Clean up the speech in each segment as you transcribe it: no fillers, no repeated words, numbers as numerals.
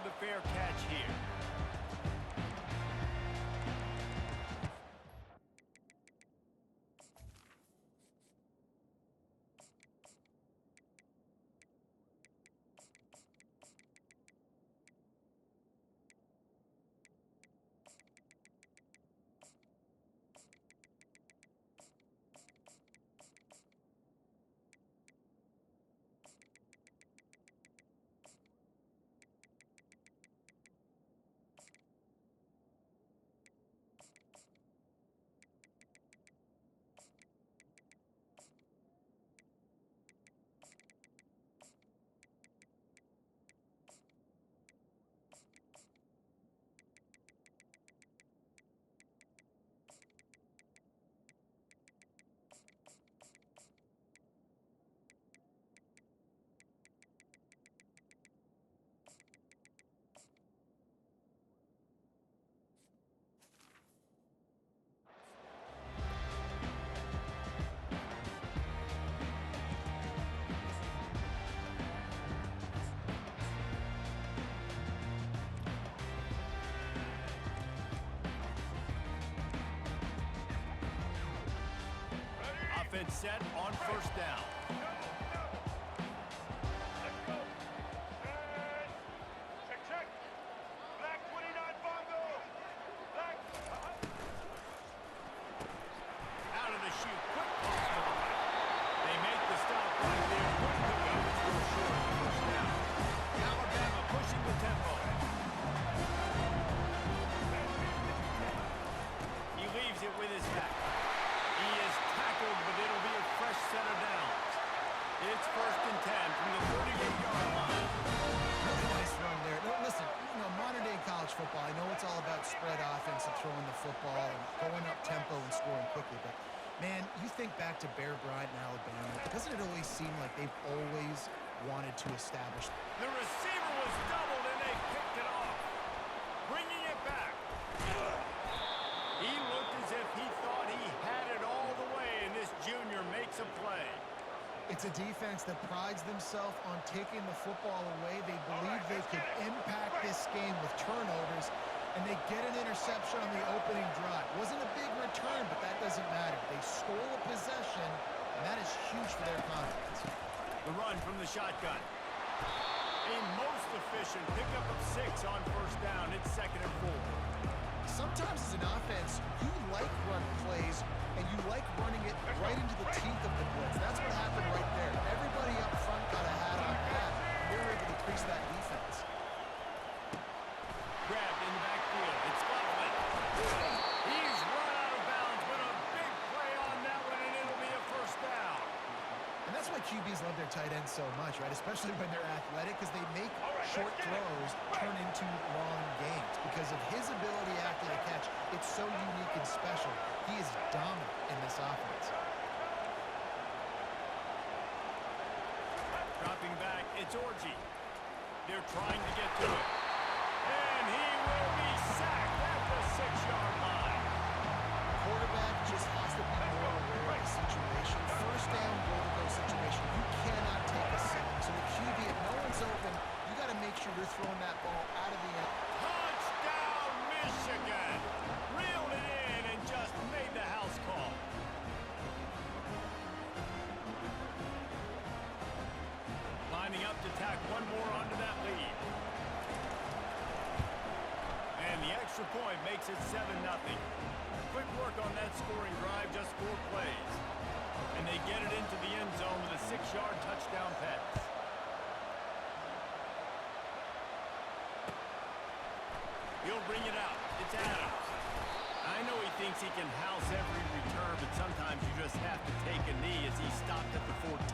the fair catch here. Offense set on first down. Let's go. And check. Black 29 Bongo. Black. Out of the chute. Quick pass to the right. They make the stop right there. Quick pickup. It's real short on the first down. Alabama pushing the tempo. He leaves it with his back. He is tackled, but it'll be a fresh set of downs. It's 1st and 10 from the 38-yard line. Really nice run there. No, listen, modern-day college football, I know it's all about spread offense and throwing the football and going up tempo and scoring quickly, but, man, you think back to Bear Bryant in Alabama, doesn't it always seem like they've always wanted to establish? The receiver was doubled, and they picked it off. Bringing it back. He looked as if he thought he had it all the way, and this junior makes a play. It's a defense that prides themselves on taking the football away. They believe they could impact this game with turnovers, and they get an interception on the opening drive. Wasn't a big return, but that doesn't matter. They stole a possession, and that is huge for their confidence. The run from the shotgun. A most efficient pickup of 6 on first down. It's 2nd and 4. Sometimes as an offense, you like run plays, and you like running it right into the teeth of the blitz. That's what happened right there. Everybody up front got a hat on that, and they were able to increase that defense. Grabbed in the backfield. It's Coughlin. He's run out of bounds, but a big play on that one, and it'll be a first down. And that's why QBs love their tight ends so much, right? Especially when they're athletic, because they make short throws turn into long games. Because of his ability after the catch, it's so unique and special. He is dominant in this offense. Dropping back, it's Orji. They're trying to get to it. And he will be sacked at the 6-yard line. Quarterback just has to be more aware of the situation. First down, goal-to-go situation. You cannot take a sack. So the QB, if no one's open, you got to make sure you're throwing that ball out of the end. Touchdown, Michigan! Reeled it in and just made the house call. Lining up to tack one more onto that lead. And the extra point makes it 7-0. Quick work on that scoring drive, just 4 plays. And they get it into the end zone with a 6-yard touchdown pass. He'll bring it out. It's Adams. I know he thinks he can house every return, but sometimes you just have to take a knee as he stopped at the 14.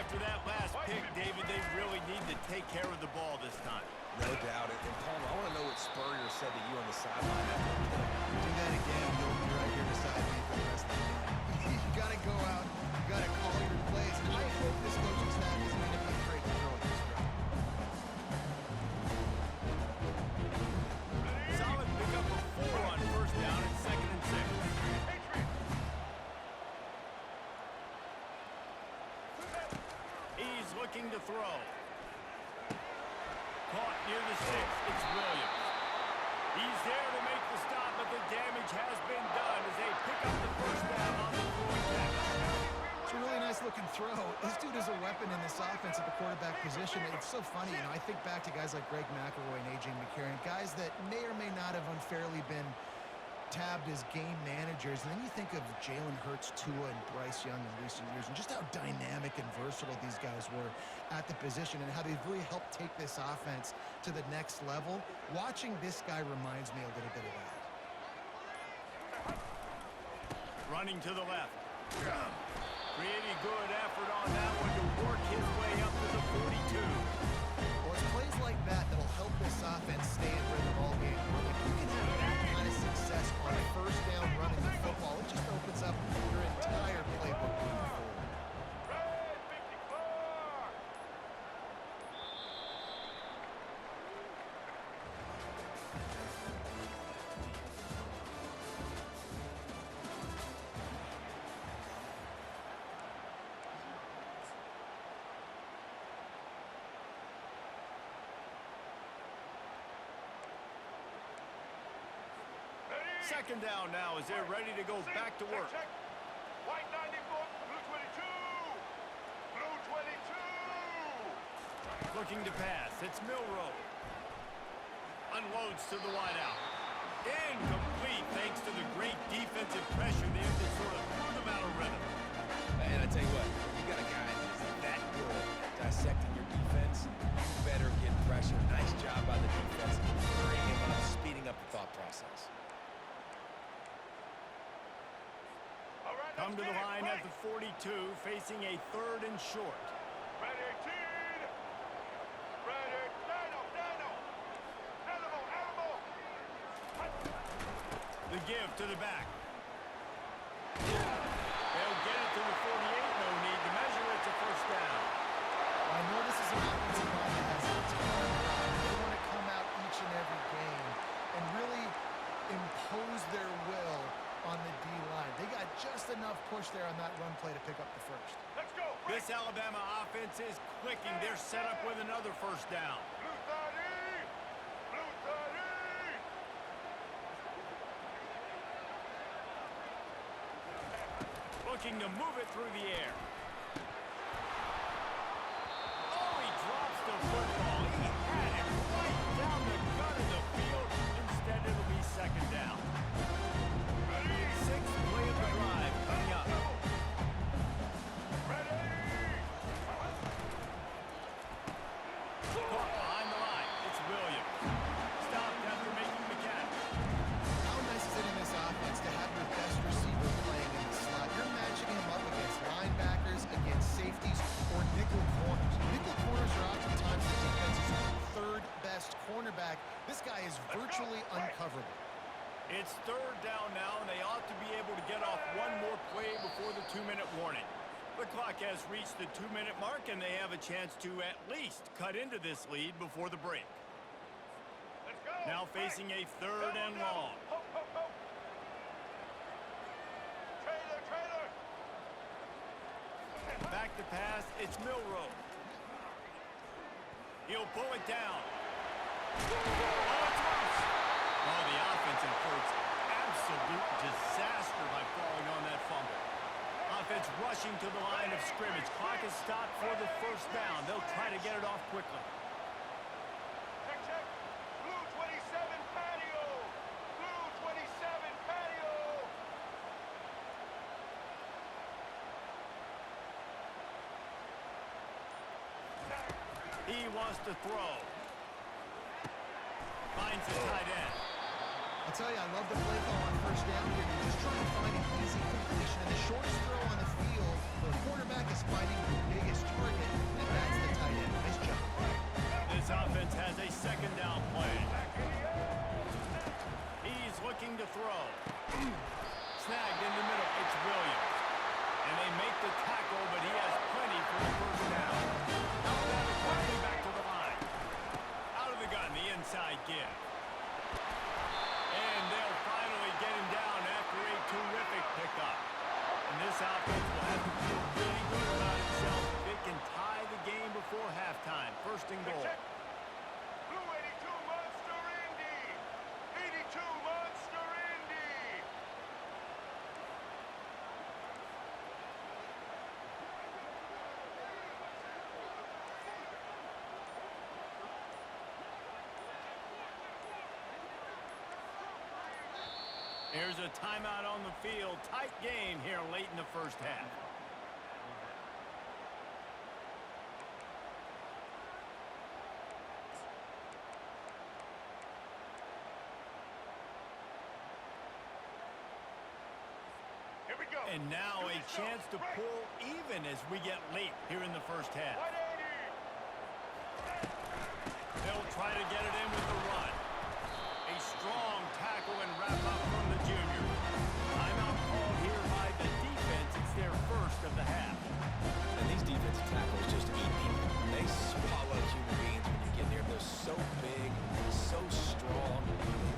After that last pick, David, they really need to take care of the ball this time. No doubt. And Palmer, I want to know what Spurrier said to you on the sideline after the play. Do that again, you'll be right here beside me for the rest of the game. You got to go out, you got to call your plays, and I hope this coaching staff is going to be afraid to throw at this round. throw. Caught near the 6. It's Williams. He's there to make the stop, but the damage has been done as they pick up the first down on the throwing catch. It's a really nice-looking throw. This dude is a weapon in this offense at the quarterback position. It's so funny, you know, I think back to guys like Greg McElroy and A.J. McCarron, guys that may or may not have unfairly been tabbed as game managers. And then you think of Jalen Hurts, Tua, and Bryce Young in recent years, and just how dynamic and versatile these guys were at the position and how they've really helped take this offense to the next level. Watching this guy reminds me a little bit of that. Running to the left. Pretty good effort on that one to work his way up to the 42. Well, it's plays like that that'll help this offense stay in rhythm all game. If you can have that kind of success on first down running the football, it just opens up your entire playbook moving forward. Red 54. Second down now as they're ready to go back to work. Check. White 94, blue 22. Blue 22. Looking to pass. It's Milroe. Unloads to the wideout. Incomplete thanks to the great defensive pressure there that sort of threw them out of rhythm. And I tell you what, you got a guy that's that good at dissecting your defense, you better get pressure. Nice job by the defense, hurrying him up, speeding up the thought process. All right, Come to let's the get it. line at the 42, facing a 3rd and short. Red 18. Red 8. Dino. Animal. The give to the back. They'll get it to the 48. No need to measure. It's a first down. I know this is an offensive line that has a ton of run. They want to come out each and every game and really impose their will on the D-line. They got just enough push there on that run play to pick up the first. Let's go. This Alabama offense is clicking. They're set up with another first down. Blue 30. Blue 30. Looking to move it through the air. Oh, he drops the football. He had it right down the gut of the field. Instead, it'll be second down. Sixth play of the drive coming up. Caught behind the line. It's Williams. Stopped after making the catch. How nice is it in this offense to have your best receiver playing in the slot? You're matching him up against linebackers, against safeties, or nickel corners. Nickel corners are oftentimes the defense's 3rd best cornerback. This guy is virtually uncoverable. It's 3rd down now, and they ought to be able to get off one more play before the 2-minute warning. The clock has reached the 2-minute mark, and they have a chance to at least cut into this lead before the break. Let's go. Now facing a 3rd and long. Ho. Trailer. Back to pass, it's Milroe. He'll pull it down. Oh, it's loose. Oh, the offense inflicts absolute disaster by falling on that fumble. Offense rushing to the line of scrimmage. Clock is stopped for the first down. They'll try to get it off quickly. Check. Blue 27 patio. Blue 27 patio. He wants to throw. Finds the tight end. I'll tell you, I love the play call on first down here. You're just trying to find an easy completion, and the shortest throw on the field for a quarterback is finding the biggest target, and that's the tight end. Nice job. This offense has a second down play. He's looking to throw. Snagged in the middle. It's Williams. And they make the tackle, but he has plenty for the first down. Alabama quickly back to the line. Out of the gun, the inside give. And they'll finally get him down after a terrific pickup. And this offense will have to feel really good about itself if it can tie the game before half. Here's a timeout on the field. Tight game here late in the first half. Here we go. And now a chance to pull even as we get late here in the first half. 180. They'll try to get it in with the run. A strong tackle and wrap up from the junior. Timeout called here by the defense. It's their first of the half. And these defensive tackles just eat people. They swallow human beings when you get near them. They're so big, so strong.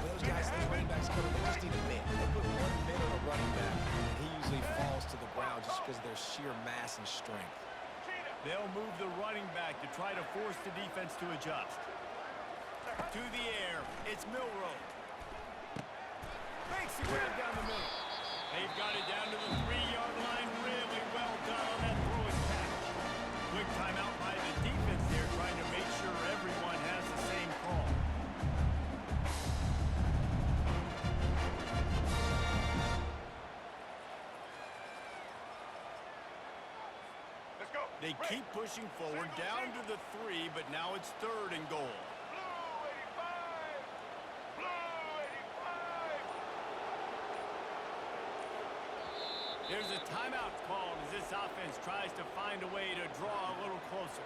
Those guys, those running backs come in, they just need a man. They put 1 man on a running back, and he usually falls to the ground just because of their sheer mass and strength. They'll move the running back to try to force the defense to adjust. To the air, it's Milrow. Makes the grab down the middle. They've got it down to the 3-yard line. Really well done on that throw and catch. Quick timeout by the defense there, trying to make sure everyone has the same call. Let's go. They keep pushing forward, down to the 3, but now it's 3rd and goal. Blue 85. Blue 85. There's a timeout called as this offense tries to find a way to draw a little closer.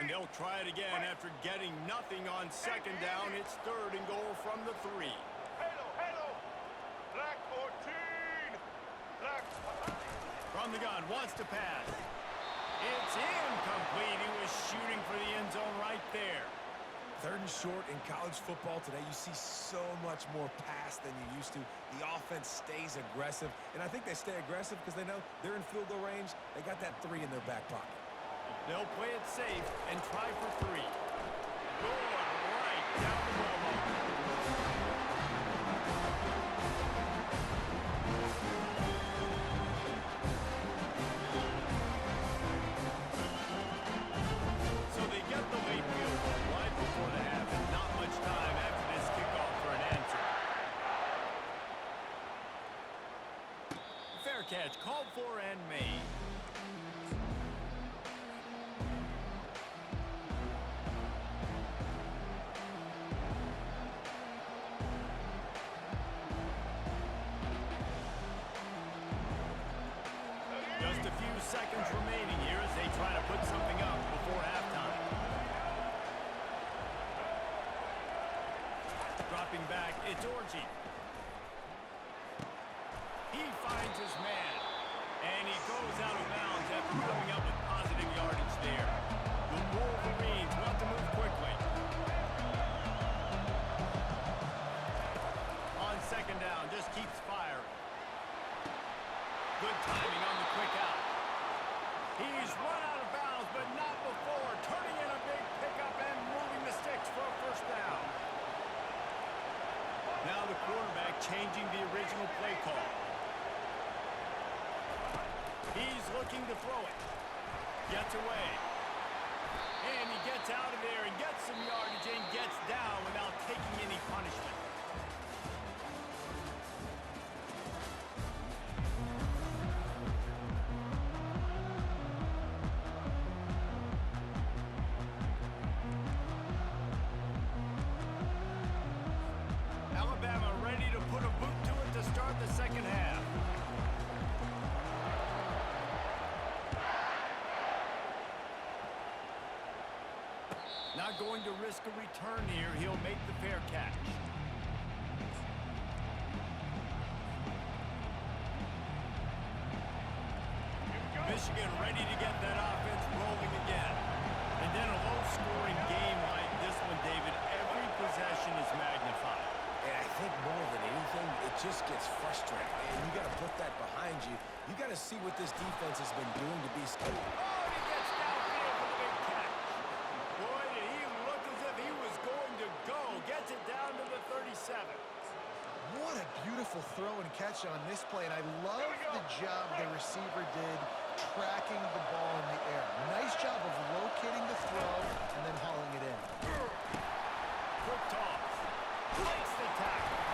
And they'll try it again after getting nothing on 2nd down. It's 3rd and goal from the 3. Halo, halo. Black 14. Black. From the gun, wants to pass. It's incomplete. He was shooting for the end zone right there. 3rd and short in college football today, you see so much more pass than you used to. The offense stays aggressive, and I think they stay aggressive because they know they're in field goal range. They got that 3 in their back pocket. They'll play it safe and try for 3. Going right down the middle. So they get the late field goal right before the half, and not much time after this kickoff for an answer. Fair catch called for and made. Just a few seconds remaining here as they try to put something up before halftime. Dropping back, it's Orji. He finds his man, and he goes out of bounds after coming up with positive yardage there. The Wolverines want to move quickly. On 2nd down, just keeps firing. Good timing on the quick out. He's run out of bounds, but not before. Turning in a big pickup and moving the sticks for a 1st down. Now the quarterback changing the original play call. He's looking to throw it. Gets away. And he gets out of there and gets some yardage and gets down without taking any punishment. Alabama ready to put a boot to it to start the 2nd half. Not going to risk a return here. He'll make the fair catch. Michigan ready to get that offense rolling again. And then a low-scoring game like this one, David, every possession is magnified. And I think more than anything, it just gets frustrating. And you got to put that behind you. You got to see what this defense has been doing to be. Oh, and he gets downfield for the big catch. Boy, did he look as if he was going to 7. What a beautiful throw and catch on this play, and I love the job the receiver did tracking the ball in the air. Nice job of locating the throw and then hauling it in. Quick toss. Breaks the tackle.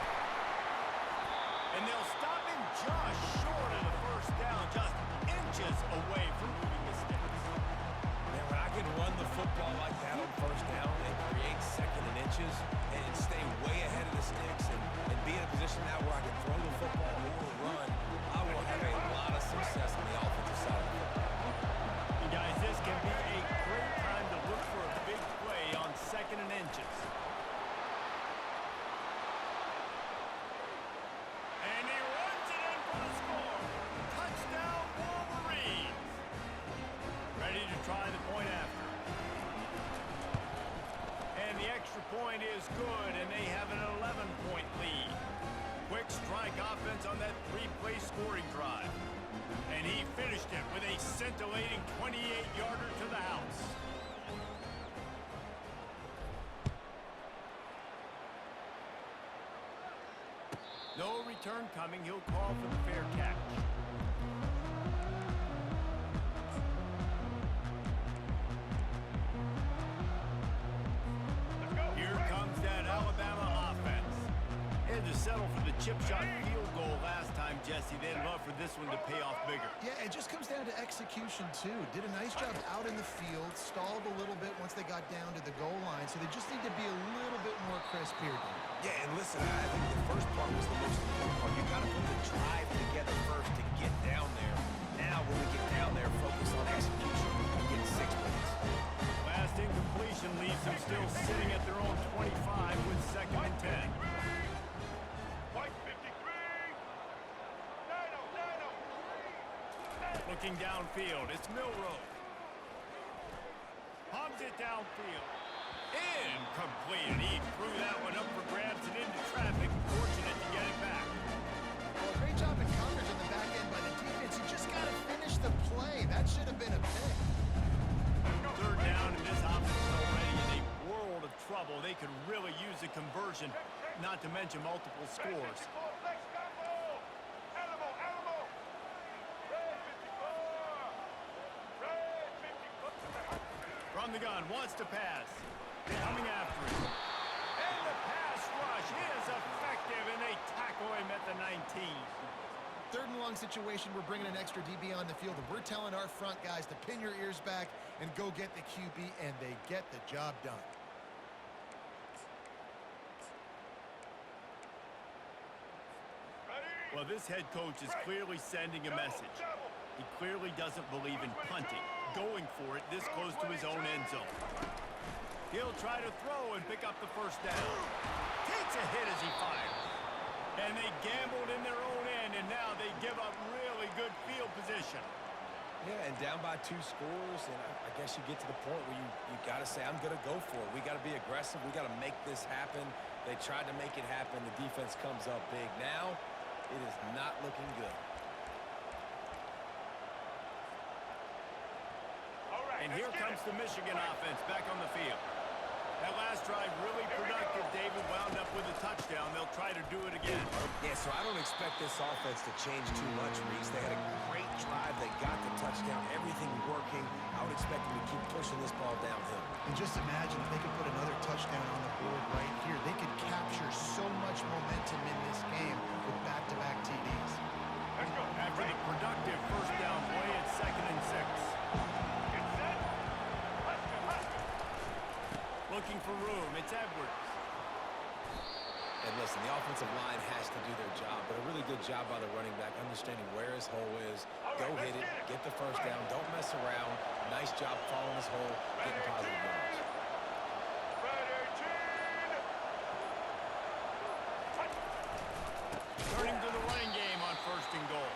And they'll stop him just short of the first down, just inches away from moving the sticks. Man, when I can run the football like that on first down and create second and inches and stay way ahead of the sticks and be in a position now where I can throw the football or run, I will have a lot of success on the offensive side of the football. And guys, this can be a great time to look for a big play on second and inches. And he runs it in for the score. Touchdown, Wolverines. Ready to try the point after. And the extra point is good, and they have an 11-point lead. Quick strike offense on that 3-play scoring drive. And he finished it with a scintillating 28-yarder to the house. No return coming. He'll call for the fair catch. Here comes that Alabama offense. Had to settle for the chip shot field goal last time, Jesse. They'd love for this one to pay off bigger. Yeah, it just comes down to execution, too. Did a nice job out in the field, stalled a little bit once they got down to the goal line, so they just need to be a little bit more crisp here, Dan. Yeah, and listen, I think the first part was the most important part. You got to put the drive together first to get down there. Now, when we get down there, focus on execution and get 6 points. Last incompletion leaves them still sitting at their own 25 with 2nd and 10. Looking downfield, it's Milroe. Pumps it downfield. Incomplete. He threw that one up for grabs and into traffic. Fortunate to get it back. Well, great job in coverage on the back end by the defense. You just got to finish the play. That should have been a pick. 3rd down, and this offense is already in a world of trouble. They could really use a conversion, not to mention multiple scores. From the gun, wants to pass. Coming after him. And the pass rush is effective, and they tackle him at the 19. 3rd and long situation, we're bringing an extra DB on the field, and we're telling our front guys to pin your ears back and go get the QB, and they get the job done. Well, this head coach is clearly sending a message. He clearly doesn't believe in punting, going for it this close to his own end zone. He'll try to throw and pick up the first down. Takes a hit as he fires. And they gambled in their own end, and now they give up really good field position. Yeah, and down by 2 scores, and I guess you get to the point where you got to say, I'm going to go for it. We got to be aggressive. We got to make this happen. They tried to make it happen. The defense comes up big. Now, it is not looking good. And here comes the Michigan offense back on the field. That last drive really productive. David wound up with a touchdown. They'll try to do it again. Yeah, so I don't expect this offense to change too much, Reese. They had a great drive. They got the touchdown. Everything working. I would expect them to keep pushing this ball downhill. And just imagine if they could put another touchdown on the board right here. They could capture so much momentum in this game with back-to-back TDs. Let's go. After the productive first down play, it's 2nd and 6. Looking for room. It's Edwards. And listen, the offensive line has to do their job, but a really good job by the running back, understanding where his hole is. Go hit it, get the first down, don't mess around. Nice job following his hole, getting positive yards. Turning to the running game on 1st and goal.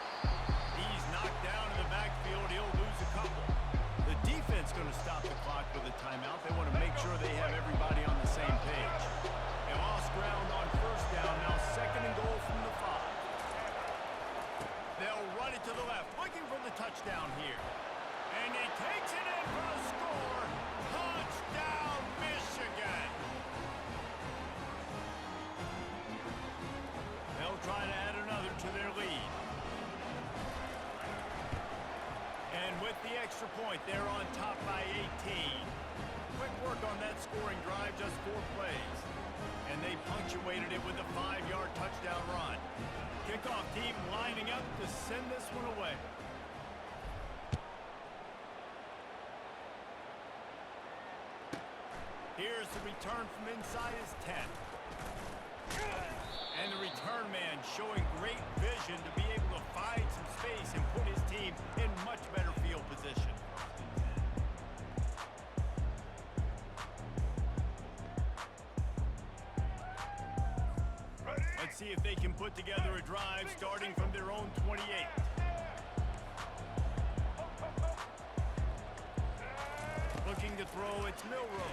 He's knocked down in the backfield. He'll lose a couple. The defense going to stop the clock with a timeout. They want to make sure they have everybody on the same page. They lost ground on 1st down. Now 2nd and goal from the 5. They'll run it to the left, looking for the touchdown here. And he takes it in for the score. Touchdown, Michigan. right, they're on top by 18. Quick work on that scoring drive, just 4 plays. And they punctuated it with a 5-yard touchdown run. Kickoff team lining up to send this one away. Here's the return from inside his 10. And the return man showing great vision to be able to find some space and put his team in much better field position. Let's see if they can put together a drive starting from their own 28. Looking to throw, it's Milrow.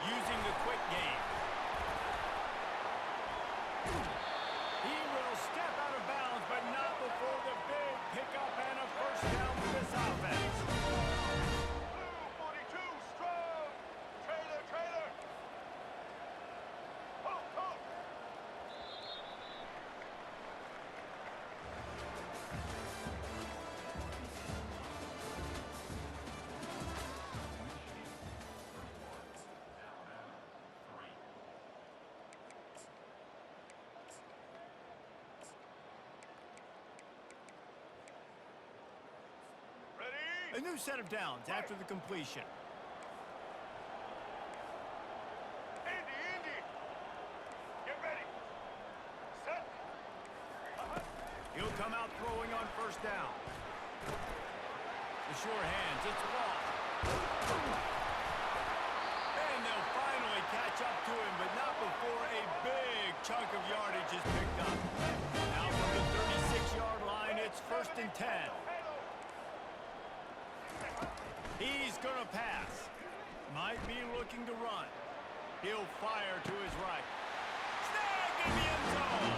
Using the quick game. He will step out of bounds, but not before the big pickup and a first down for this offense. Blue 42, strong. Trailer. Ho. A new set of downs after the completion. Indy. Get ready. Set. He'll come out throwing on first down. The sure hands, it's Wall. And they'll finally catch up to him, but not before a big chunk of yardage is picked up. Now from the 36-yard line, it's 1st and 10. He's going to pass. Might be looking to run. He'll fire to his right. Snagged in the end zone.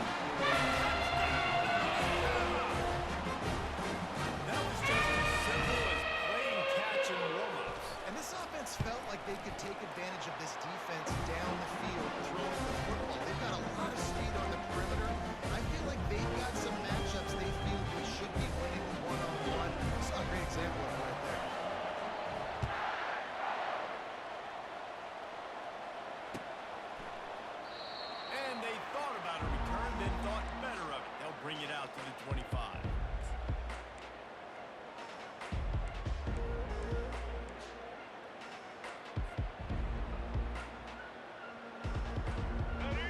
That was just as simple as playing catch and warm-ups. And this offense felt like they could take advantage of this defense down the field, throwing the football. They've got a lot of speed on the perimeter. I feel like they've got some matchups they feel they should be winning one-on-one. It's a great example of it right there. And they thought about a return, then thought better of it. They'll bring it out to the 25.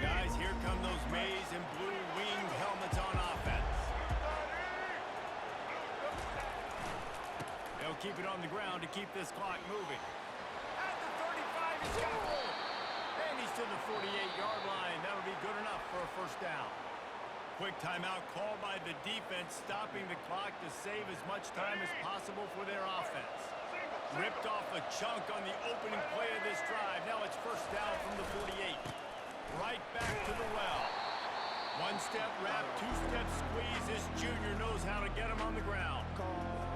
Guys, here come those maize and blue winged helmets on offense. They'll keep it on the ground to keep this clock moving. At the 35, he's got it. And he's to the 48-yard line. That'll be good enough for a first down. Quick timeout called by the defense, stopping the clock to save as much time as possible for their offense. Ripped off a chunk on the opening play of this drive. Now it's first down from the 48. Right back to the well. One-step wrap, two-step squeeze. This junior knows how to get him on the ground.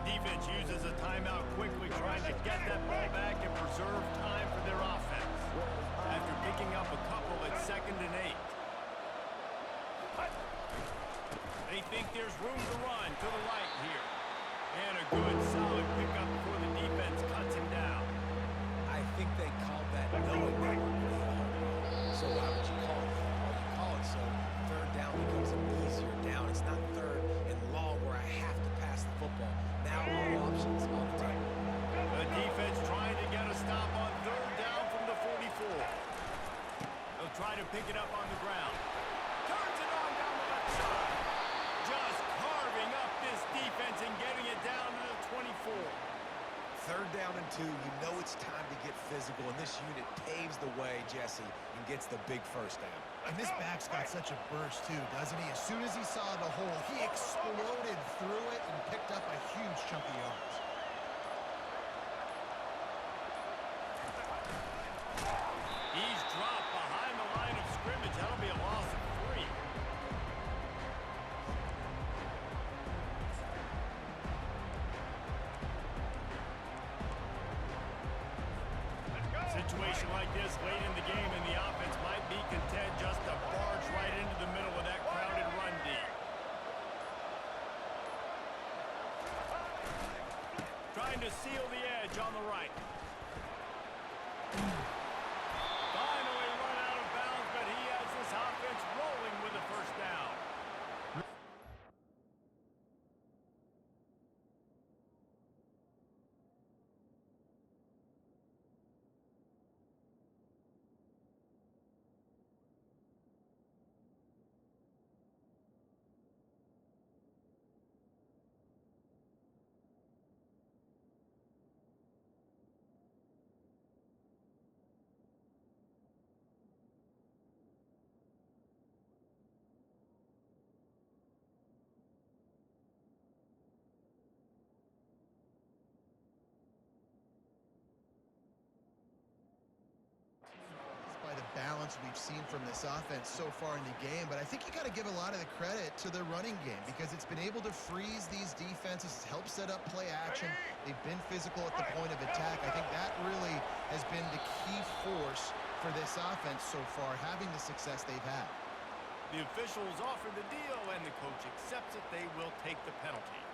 Defense uses a timeout quickly, trying to get that ball back and preserve time for their offense. After picking up a couple at 2nd and 8. They think there's room to run to the right here. And a good, solid pickup before the defense cuts him down. I think they called that knowing they were going to home. So why would you call it that? Well, you call it so third down becomes an easier down. It's not third and long where I have to pass the football. Now all options on the table. The defense trying to get a stop on third down from the 44. They'll try to pick it up on the ground. Turns it on down the left side. Just carving up this defense and getting it down to the 24. Third down and 2, you know it's time to get physical, and this unit paves the way, Jesse, and gets the big first down. And this back's got such a burst, too, doesn't he? As soon as he saw the hole, he exploded through it and picked up a huge chunk of yards. He's dropped behind the line of scrimmage. That'll be a loss of 3. Situation like this late in the game, and the offense might be content just to barge right into the middle of that crowded run D. Trying going to seal the edge on the right. Finally run out of bounds, but he has this offense rolling with a first down. By the balance we've seen from this offense so far in the game, but I think you got to give a lot of the credit to their running game because it's been able to freeze these defenses, help set up play action. They've been physical at the point of attack. I think that really has been the key force for this offense so far, having the success they've had. The officials offer the deal, and the coach accepts it. They will take the penalty.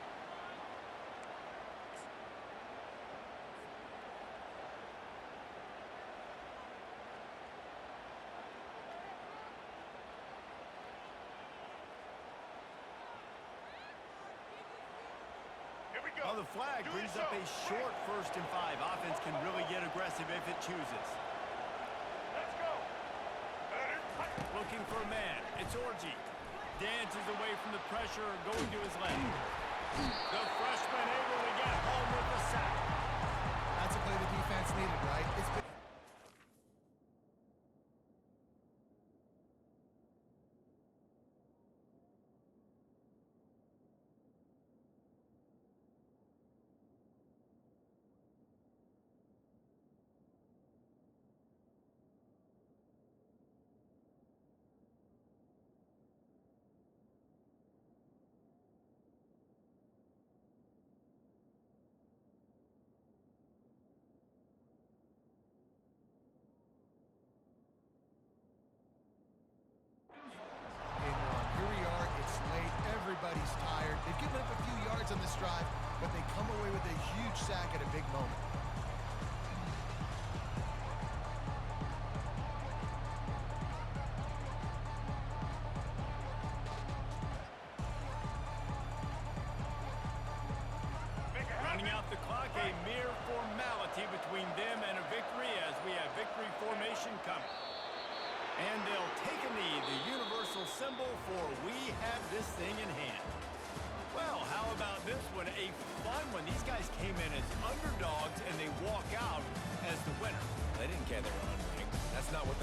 Here we go. Well, the flag brings up a short 1st and 5. Offense can really get aggressive if it chooses. Let's go. Looking for a man. It's Orji. Dances away from the pressure, going to his left. The freshman able to get home with the sack. That's a play the defense needed, right? It's been everybody's tired. They've given up a few yards on this drive, but they come away with a huge sack at a big moment. Running out the clock, a mere formality between them and a victory as we have victory formation coming. And they'll take a knee, the universal symbol for we have this thing in hand. Well, how about this one? A fun one. These guys came in as underdogs, and they walk out as the winner. They didn't care they were unranked. That's not what they